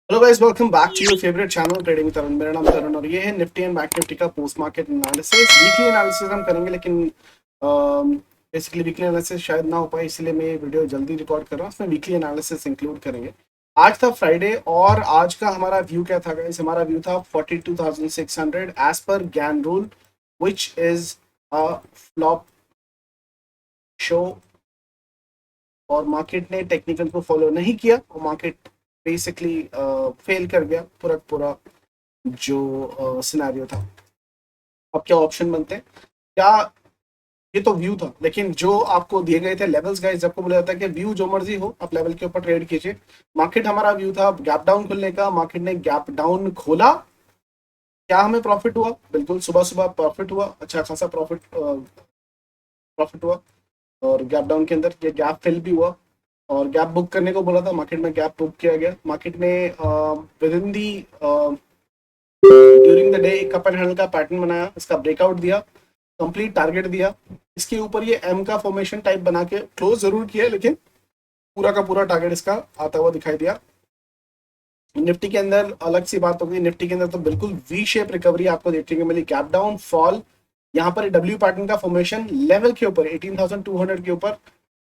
Hello guys, welcome back to your favourite channel trading Tarun. मेरा नाम तरुण और ये है निफ्टी एंड बैंक निफ्टी का post market analysis. Weekly analysis हम करेंगे, लेकिन बेसिकली वीकली एनालिसिस शायद ना हो पाए, इसलिए मैं ये वीडियो जल्दी रिकॉर्ड कर रहा हूँ। उसमें वीकली एनालिसिस इंक्लूड करेंगे। आज था फ्राइडे और आज का हमारा व्यू क्या था गाइस? हमारा व्यू था 42,600 एज पर ज्ञान rule, which is a flop show. और मार्केट ने टेक्निकल को फॉलो नहीं किया और मार्केट बेसिकली फेल कर गया पूरा पूरा जो सिनेरियो था। अब क्या ऑप्शन बनते हैं? क्या ये तो व्यू था, लेकिन जो आपको दिए गए थे लेवल्स गाइस, आपको बोला जाता है कि व्यू जो मर्जी हो आप लेवल के ऊपर ट्रेड कीजिए। मार्केट हमारा व्यू था गैप डाउन खुलने का, मार्केट ने गैप डाउन खोला। क्या हमें प्रॉफिट हुआ? बिल्कुल सुबह सुबह प्रॉफिट हुआ, अच्छा खासा प्रॉफिट हुआ। और गैप डाउन के अंदर ये गैप फिल भी हुआ और गैप बुक करने को बोला था, मार्केट में गैप बुक किया गया। मार्केट ने with in the during the day एक कप एंड हैंडल का पैटर्न बनाया, इसका ब्रेकआउट दिया, कंप्लीट टारगेट दिया। इसके ऊपर ये एम का फॉर्मेशन टाइप बना के क्लोज जरूर किया, लेकिन पूरा का पूरा टारगेट इसका आता हुआ दिखाई दिया। निफ्टी के अंदर अलग सी बात होगी। निफ्टी के अंदर तो बिल्कुल वी शेप रिकवरी आपको देखने को मिली, गैप डाउन फॉल, यहाँ पर डब्ल्यू पैटर्न का फॉर्मेशन लेवल के ऊपर 18,200 के ऊपर,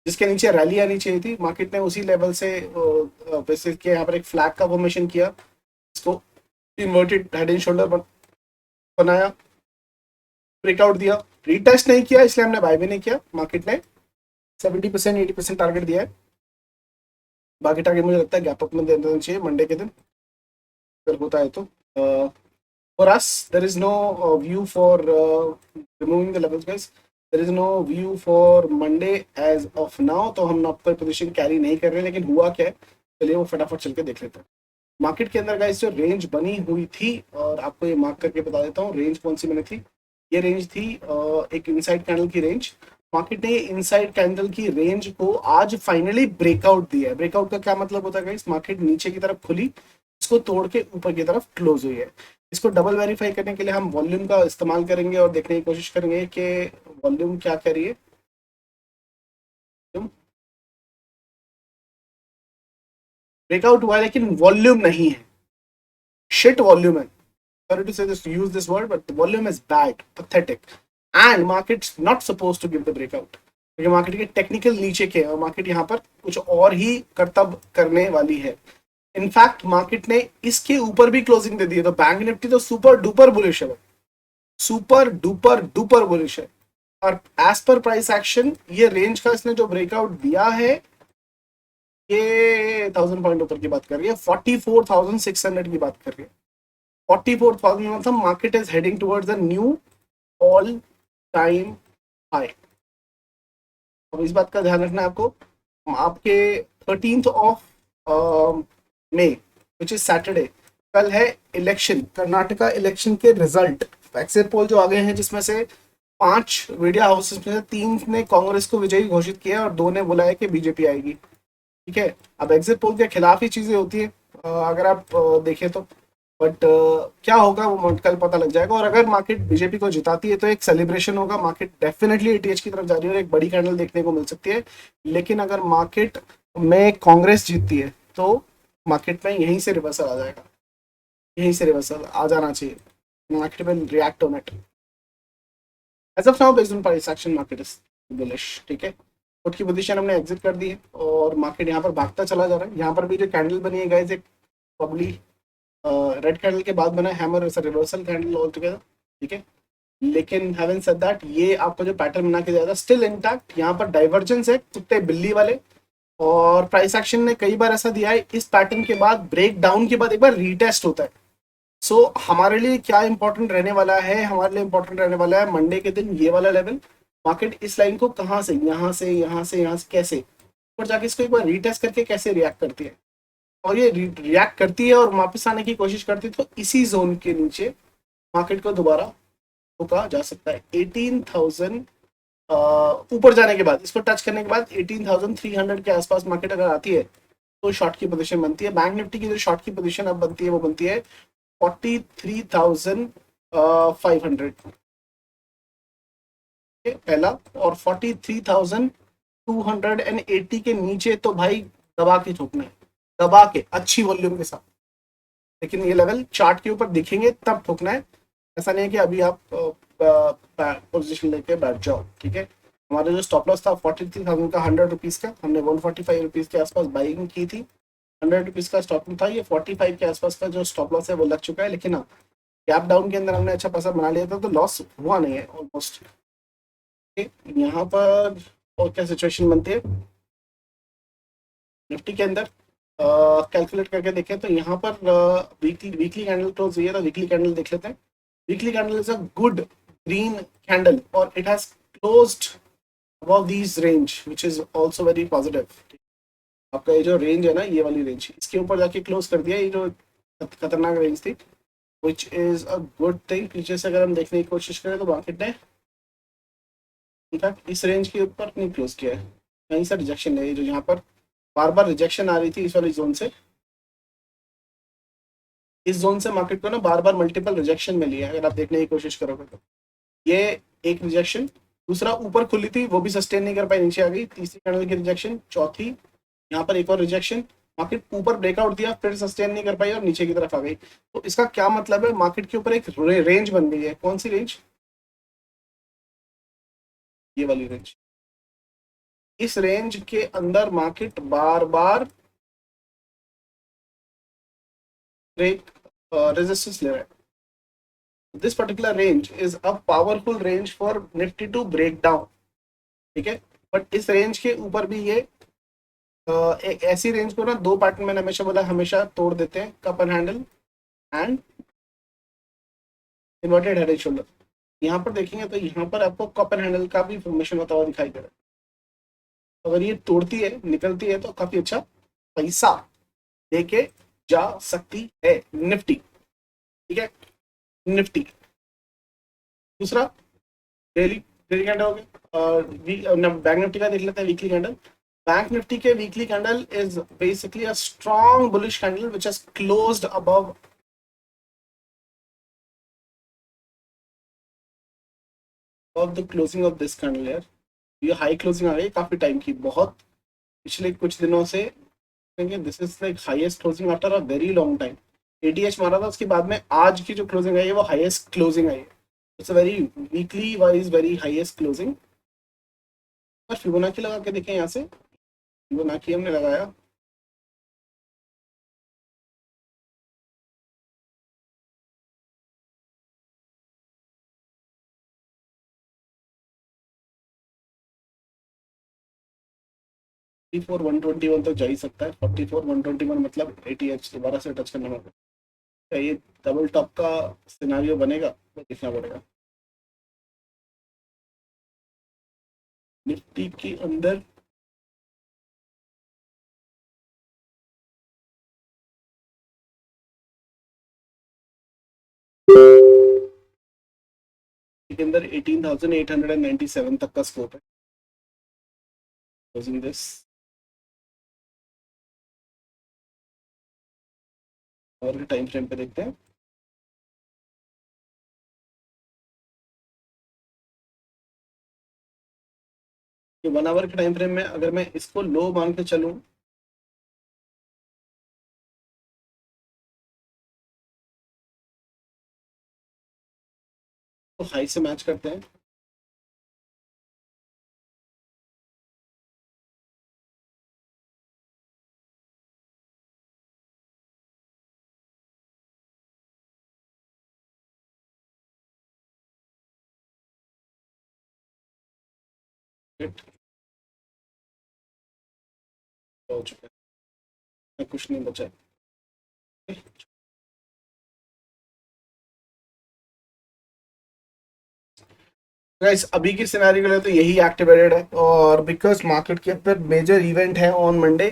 जिसके नीचे रैली आनी चाहिए थी। मार्केट ने उसी लेवल से बेसिस के यहाँ पर एक फ्लैग का फॉर्मेशन किया, इसको इन्वर्टेड हेड एंड शोल्डर बनाया, ब्रेकआउट दिया, रीटेस्ट नहीं किया, इसलिए हमने बाय भी नहीं किया। मार्केट ने 70% 80% टारगेट दिया है। बाकी टारगेट मुझे लगता है गैप अप में दे देना चाहिए मंडे के दिन, अगर होता है तो। For us there is no view for removing the levels guys. There is no view for Monday as of now, तो हम अपनी पोजीशन कैरी नहीं कर रहे। लेकिन हुआ क्या है, चलिए वो फटाफट चल के देख लेते हैं। मार्केट के अंदर गाइस जो रेंज बनी हुई थी, और आपको ये मार्क करके बता देता हूँ रेंज कौन सी बनी थी। ये रेंज थी एक इनसाइड कैंडल की रेंज। मार्केट ने इनसाइड कैंडल की रेंज को आज फाइनली ब्रेकआउट दिया है। ब्रेकआउट का क्या मतलब होता है गाइस? मार्केट नीचे की तरफ खुली, इसको तोड़ के ऊपर की तरफ क्लोज हुई है। इसको डबल वेरीफाई करने के लिए हम वॉल्यूम का इस्तेमाल करेंगे और देखने की कोशिश करेंगे कि वॉल्यूम क्या करिए। ब्रेकआउट हुआ है लेकिन वॉल्यूम नहीं है, शिट वॉल्यूम है। Sorry to say this, to use this word, but the volume is bad, pathetic, and market's not supposed to give the breakout, क्योंकि मार्केट के टेक्निकल नीचे के और मार्केट यहाँ पर कुछ और ही करतब करने वाली है। इनफैक्ट मार्केट ने इसके ऊपर भी क्लोजिंग दे दी है, तो बैंक निफ्टी तो सुपर डुपर बुलिश है, सुपर डुपर डुपर बुलिश है। और एज पर प्राइस एक्शन ये रेंज का इसने जो ब्रेकआउट दिया है, ये 1000 पॉइंट ऊपर की बात कर रही है, 44,600 की बात कर रही है। 44,000 मतलब market is heading towards the knew all time high. अब इस बात का ध्यान रखना है आपको। आपके 13 of May which is Saturday, कल है इलेक्शन, कर्नाटका इलेक्शन के रिजल्ट। एग्जिट पोल जो आ गए हैं, जिसमें से 5 मीडिया हाउसेस में से 3 ने कांग्रेस को विजयी घोषित किया और 2 ने बोला है कि बीजेपी आएगी। ठीक है, अब एग्जिट पोल के खिलाफ ही चीजें होती है, अगर आप देखें तो। बट क्या होगा वो कल पता लग जाएगा। और अगर मार्केट बीजेपी को जिताती है तो एक सेलिब्रेशन होगा, मार्केट डेफिनेटली एटीएच की तरफ जा रही है और एक बड़ी कैंडल देखने को मिल सकती है। लेकिन अगर मार्केट में कांग्रेस जीतती है तो मार्केट में यहीं से रिवर्सल आ जाएगा, यहीं से रिवर्सल आ जाना चाहिए। मार्केट में react on it. As of now based on price action market is bullish. ठीक है, पुट की पोजीशन हमने एग्जिट कर दी है और मार्केट यहाँ पर भागता चला जा रहा है। यहाँ पर भी जो कैंडल बनी है गाइस, एक प्रॉब्ली रेड कैंडल के बाद बना hammer reversal candle all together. ठीक है, लेकिन हैविंग सेड दैट, ये आपका जो पैटर्न बना के जाएगा स्टिल इंटैक्ट। यहाँ पर डाइवर्जेंस है कुत्ते बिल्ली वाले, और प्राइस एक्शन ने कई बार ऐसा दिया है, इस पैटर्न के बाद ब्रेक डाउन के बाद एक बार रीटेस्ट होता है। सो हमारे लिए क्या इंपॉर्टेंट रहने वाला है? हमारे लिए इंपॉर्टेंट रहने वाला है मंडे के दिन ये वाला लेवल। मार्केट इस लाइन को कहाँ से, यहाँ से, यहाँ से, यहाँ से कैसे ऊपर जाके इसको एक बार रीटेस्ट करके कैसे रिएक्ट करती है, और ये रिएक्ट करती है और वापस आने की कोशिश करती है, तो इसी जोन के नीचे मार्केट को दोबारा रुका जा सकता है। 18,000 ऊपर जाने के बाद, इसको टच करने के बाद 18,300 के आसपास मार्केट अगर आती है तो शॉर्ट की पोजीशन बनती है। बैंक निफ्टी की जो शॉर्ट की पोजीशन अब बनती है वो बनती है 43,500 पहला, और 43,280 के नीचे तो भाई दबा के ठोकना है, दबा के अच्छी वॉल्यूम के साथ। लेकिन ये लेवल चार्ट के ऊपर दिखेंगे तब ठोकना है। ऐसा नहीं है कि अभी आप पोजीशन लेके बैठ जाओ, ठीक है। हमारा जो स्टॉप लॉस था 43,000 का, 100 रुपीज़ का, हमने 145 रुपीज़ के आसपास बाइंग की थी। 100 रुपीज़ का स्टॉप था, ये 45 के आसपास का जो स्टॉप लॉस है वो लग चुका है। लेकिन हाँ, गैप डाउन के अंदर हमने अच्छा पैसा बना लिया था, तो लॉस हुआ नहीं है ऑलमोस्ट। यहाँ पर और क्या सिचुएशन बनती है निफ्टी के अंदर, कैलकुलेट करके देखें तो यहाँ पर वीकली कैंडल क्लोज हुई है, तो वीकली कैंडल देख लेते हैं। Weekly candle is a good green candle और it has closed above these range which is also very positive। आपका ये जो रेंज है ना, ये वाली रेंज, इसके ऊपर जाके क्लोज कर दिया, ये जो खतरनाक रेंज थी, which is a good thing। पीछे से अगर हम देखने की कोशिश करें तो मार्केट ने इस रेंज के ऊपर नहीं क्लोज किया है, कहीं से रिजेक्शन है, जो यहाँ पर बार बार रिजेक्शन आ रही थी इस वाली जोन से, इस जोन से मार्केट को ना बार बार मल्टीपल रिजेक्शन मिली है अगर आप देखने की कोशिश करोगे तो। ये एक रिजेक्शन, दूसरा ऊपर खुली थी वो भी सस्टेन नहीं कर पाई, नीचे आ गई, तीसरी कैंडल की रिजेक्शन, चौथी यहाँ पर एक और रिजेक्शन, मार्केट ऊपर ब्रेकआउट दिया, फिर सस्टेन नहीं कर पाई और नीचे की तरफ आ गई। तो इसका क्या मतलब है, मार्केट के ऊपर एक रेंज बन गई है। कौन सी रेंज, ये वाली रेंज। इस रेंज के अंदर मार्केट बार बार ब्रेक रेजिस्टेंस ले रहा है। This particular range is a powerful range for Nifty to break down, ठीक है। बट इस रेंज के ऊपर भी ये एक ऐसी रेंज को ना दो पार्ट में मैंने हमेशा बोला, हमेशा तोड़ देते हैं, cup and handle and inverted head and shoulder. यहाँ पर देखेंगे तो यहाँ पर आपको कप एंड हैंडल का भी फॉर्मेशन होता हुआ दिखाई दे रहा है। अगर ये तोड़ती है, निकलती है, तो काफी अच्छा पैसा लेके जा सकती है निफ्टी, ठीक है। निफ्टी दूसरा डेली डेली कैंडल हो गया, और बैंक निफ्टी का देख लेते हैं वीकली कैंडल। बैंक निफ्टी के weekly candle is basically a strong bullish candle which has closed above the closing of this candle यार। ये हाई क्लोजिंग आ गई काफी टाइम की, बहुत पिछले कुछ दिनों से। This is like highest closing after a very long time. ATH मारा था, उसके बाद में आज की जो क्लोजिंग आई है वो हाईएस्ट क्लोजिंग आई है। It's a very weekly wise very highest closing. और फिबोनाची लगा के देखें, यहाँ से फिबोनाची हमने लगाया, फोर्टी फोर 121 तक जा ही सकता है। 44 121 मतलब एटीएच दोबारा से टच करना होगा। क्या ये डबल टॉप का सिनारियो बनेगा, वो देखना पड़ेगा। निफ्टी के अंदर के अंदर 18,897 तक का स्कोप है। क्लोजिंग दिस और टाइम फ्रेम पे देखते हैं। कि 1 आवर के टाइम फ्रेम में अगर मैं इसको लो मान के चलूं, तो हाई से मैच करते हैं। हिट हो चुका है, कुछ नहीं बचा है। गाइस अभी की सिनेरियो के लिए तो यही एक्टिवेटेड है, और बिकॉज मार्केट के अंदर मेजर इवेंट है ऑन मंडे,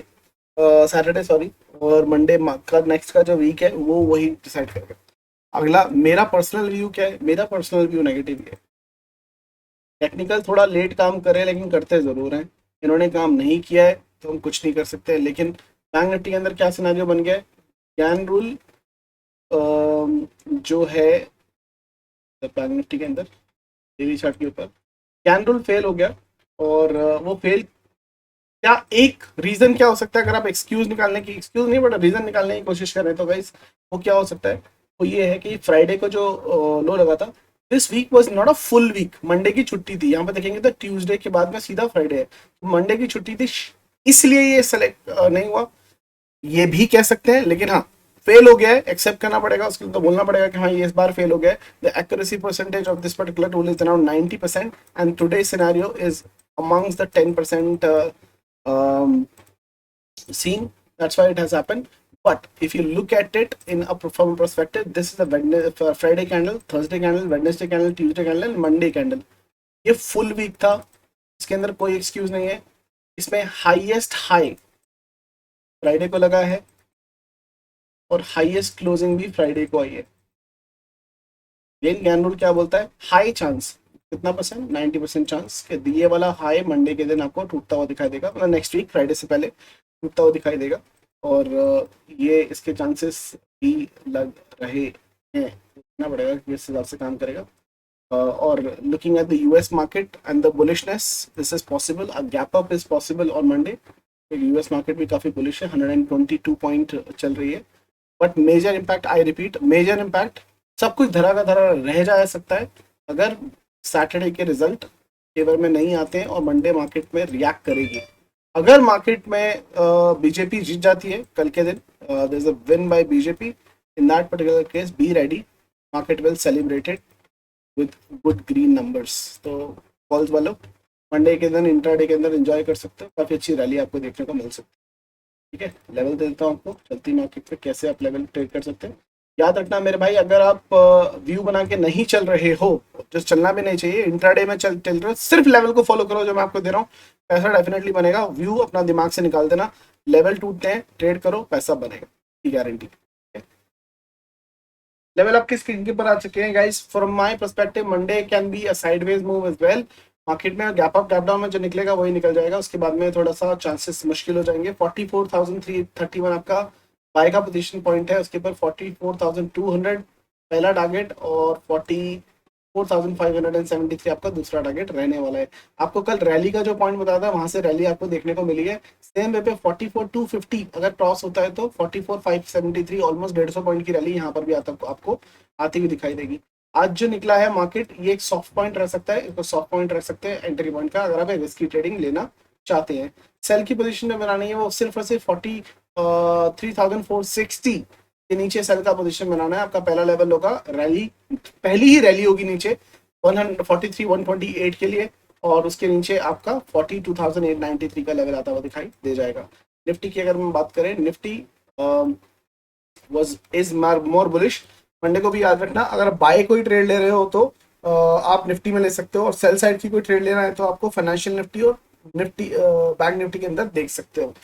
सैटरडे सॉरी, और मंडे का नेक्स्ट का जो वीक है वो वही डिसाइड करेगा। अगला मेरा पर्सनल व्यू क्या है, मेरा पर्सनल व्यू नेगेटिव है। टेक्निकल थोड़ा लेट काम करे लेकिन करते ज़रूर हैं, इन्होंने काम नहीं किया है तो हम कुछ नहीं कर सकते। लेकिन बैंक निफ्टी के अंदर क्या सिनेरियो बन गया है, गैन रूल जो है बैंक निफ्टी के अंदर डेली चार्ट के ऊपर, गैन रूल फेल हो गया, और वो फेल क्या एक रीजन क्या हो सकता है, अगर आप एक्सक्यूज नहीं बट रीजन निकालने की कोशिश करें तो गाइस वो क्या हो सकता है, वो ये है कि फ्राइडे को जो लो लगा था, this week was not a full week, Monday की छुट्टी थी, यहाँ पे देखेंगे तो ट्यूसडे के बाद में सीधा फ्राइडे है, तो मंडे की छुट्टी थी, इसलिए ये सेलेक्ट नहीं हुआ, ये भी कह सकते हैं, लेकिन हाँ फेल हो गया है, एक्सेप्ट करना पड़ेगा, उसके लिए तो बोलना पड़ेगा कि हाँ ये इस बार फेल हो गया है। The accuracy percentage of this particular tool is around 90% and today scenario is amongst the 10% seen. That's why it has happened. But if you look at it in a from a perspective, this is a Friday candle, Thursday candle, Wednesday candle, Tuesday candle and Monday candle. ये full week था, इसके अंदर कोई excuse नहीं है, इसमें highest high Friday को लगा है और हाईएस्ट क्लोजिंग भी फ्राइडे को आई है। ज्ञान रूल क्या बोलता है, हाई चांस कितना परसेंट, 90% चांस कि दिए वाला हाई मंडे के दिन आपको टूटता हुआ दिखाई देगा, मतलब नेक्स्ट वीक फ्राइडे से पहले टूटता हुआ दिखाई देगा, और ये इसके चांसेस भी लग रहे हैं, देखना पड़ेगा कि इस हिसाब से काम करेगा। और looking at the US market and the bullishness, this is possible, a gap up is possible on Monday. US market भी काफी बुलिश है, 122 पॉइंट चल रही है, but major impact, I repeat major impact, सब कुछ धरा का धरा रह जा सकता है अगर सैटरडे के रिजल्ट फेवर में नहीं आते हैं और मंडे मार्केट में रिएक्ट करेगी। अगर मार्केट में बीजेपी जीत जाती है कल के दिन, there is a win by BJP, in that particular case be ready, market will celebrate it with good green numbers. तो कॉल्स वालों मंडे के दिन इंट्राडे के अंदर एंजॉय कर सकते हो, काफी अच्छी रैली आपको देखने को मिल सकती है। ठीक है, लेवल दे देता हूँ आपको चलती मार्केट पे कैसे आप लेवल ट्रेड कर सकते हैं। याद रखना मेरे भाई, अगर आप व्यू बना के नहीं चल रहे हो, जो चलना भी नहीं चाहिए, इंट्राडे में चल रहे हो, सिर्फ लेवल को फॉलो करो जो मैं आपको दे रहा हूँ, पैसा डेफिनेटली बनेगा। व्यू अपना दिमाग से निकाल देना, लेवल टूटते हैं, ट्रेड करो, पैसा बनेगा की गारंटी। लेवल आपकी स्क्रीन के ऊपर आ चुके हैं guys. From my perspective Monday can be a sideways move as well. Market में गैप अप गैप डाउन में जो निकलेगा वही निकल जाएगा, उसके बाद में थोड़ा सा चांसेस मुश्किल हो जाएंगे। 44,331 आपका बाय का पोजीशन पॉइंट है, उसके ऊपर 44,200 पहला टारगेट और 44,573 आपका दूसरा टारगेट रहने वाला है। आपको कल रैली का जो पॉइंट बताया था वहां से रैली आपको देखने को मिली है, सेम वे पे 44,250 अगर क्रॉस होता है तो 44,573 ऑलमोस्ट 150 पॉइंट की रैली यहाँ पर भी आपको आती हुई दिखाई देगी। आज जो निकला है मार्केट, ये एक सॉफ्ट पॉइंट रह सकता है, इसको सॉफ्ट पॉइंट रख सकते हैं एंट्री पॉइंट का, अगर आप रिस्की ट्रेडिंग लेना चाहते हैं। सेल की पोजीशन में बनानी है वो सिर्फ और सिर्फ 43,460 के नीचे सेल का पोजीशन बनाना है। आपका पहला लेवल होगा रैली, पहली ही रैली होगी नीचे 143,128 के लिए, और उसके नीचे आपका 42,893 का लेवल आता हुआ दिखाई दे जाएगा। निफ्टी की अगर हम बात करें, Nifty is more bullish. Monday को भी याद रखना, अगर बाय कोई ट्रेड ले रहे हो तो आप निफ्टी में ले सकते हो, और सेल साइड की कोई ट्रेड लेना है तो आपको फाइनेंशियल निफ्टी और निफ्टी बैंक निफ्टी के अंदर देख सकते हो।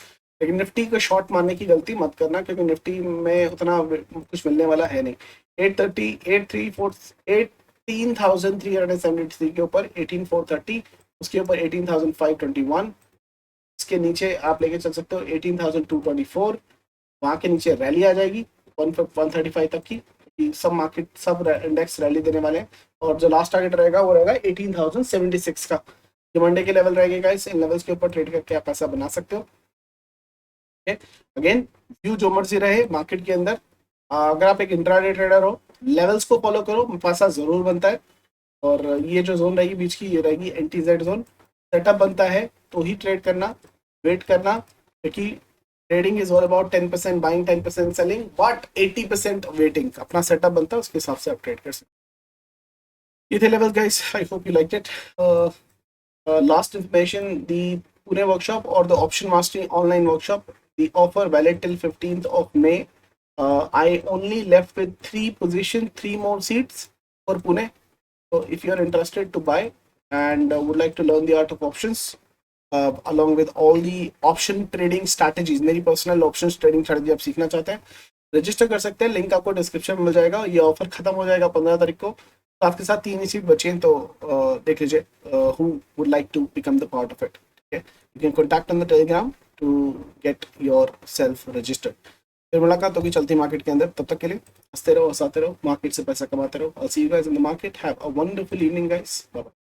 लेकिन निफ्टी को शॉर्ट मारने की गलती मत करना, क्योंकि निफ्टी में उतना कुछ मिलने वाला है नहीं। 18,373 के ऊपर 18,430, उसके ऊपर 18,521, इसके नीचे आप लेके चल सकते हो 18,224, वहां के नीचे रैली आ जाएगी 135 तक की, सब मार्केट सब इंडेक्स रैली देने वाले हैं, और जो लास्ट टारगेट रहेगा वो रहेगा 18,076 का, जो मंडे के लेवल रहेगा गाइस। इन लेवल्स के ऊपर ट्रेड करके आप पैसा बना सकते हो। अगेन व्यू जो मर्जी रहे मार्केट के अंदर, अगर आप एक इंट्राडे ट्रेडर हो, लेवल्स को फॉलो करो, पैसा जरूर बनता है। और ये जो जोन रहेगी बीच की, ये रहेगी एंटी जेड जोन। सेटअप बनता है तो ही ट्रेड करना, वेट करना, क्योंकि trading is all about 10% buying, 10% selling, but 80% waiting. अपना सेटअप बनता है, उसके हिसाब से आप ट्रेड कर सकते हैं। ये थे levels guys, I hope you like it. Last information, the Pune workshop और the option mastery online workshop, the offer valid till 15th of May. I only left with 3 position, 3 more seats for Pune. So if you are interested to buy and would like to learn the art of options along with all the option trading strategies, मेरी personal option trading strategy आप सीखना चाहते हैं, register कर सकते हैं, link आपको description में मिल जाएगा। ये ऑफर खत्म हो जाएगा 15 तारीख को, तो आपके साथ 3 ही सीट बचे हैं, तो देख लीजिए who would like to become the part of it. Okay, you can contact on the Telegram to get yourself registered. फिर मुलाकात होगी चलती मार्केट के अंदर, तब तक के लिए हंसते रहो, हंसाते रहो, मार्केट से पैसा कमाते रहो। I'll see you guys in the market. Have a wonderful evening guys. Bye bye.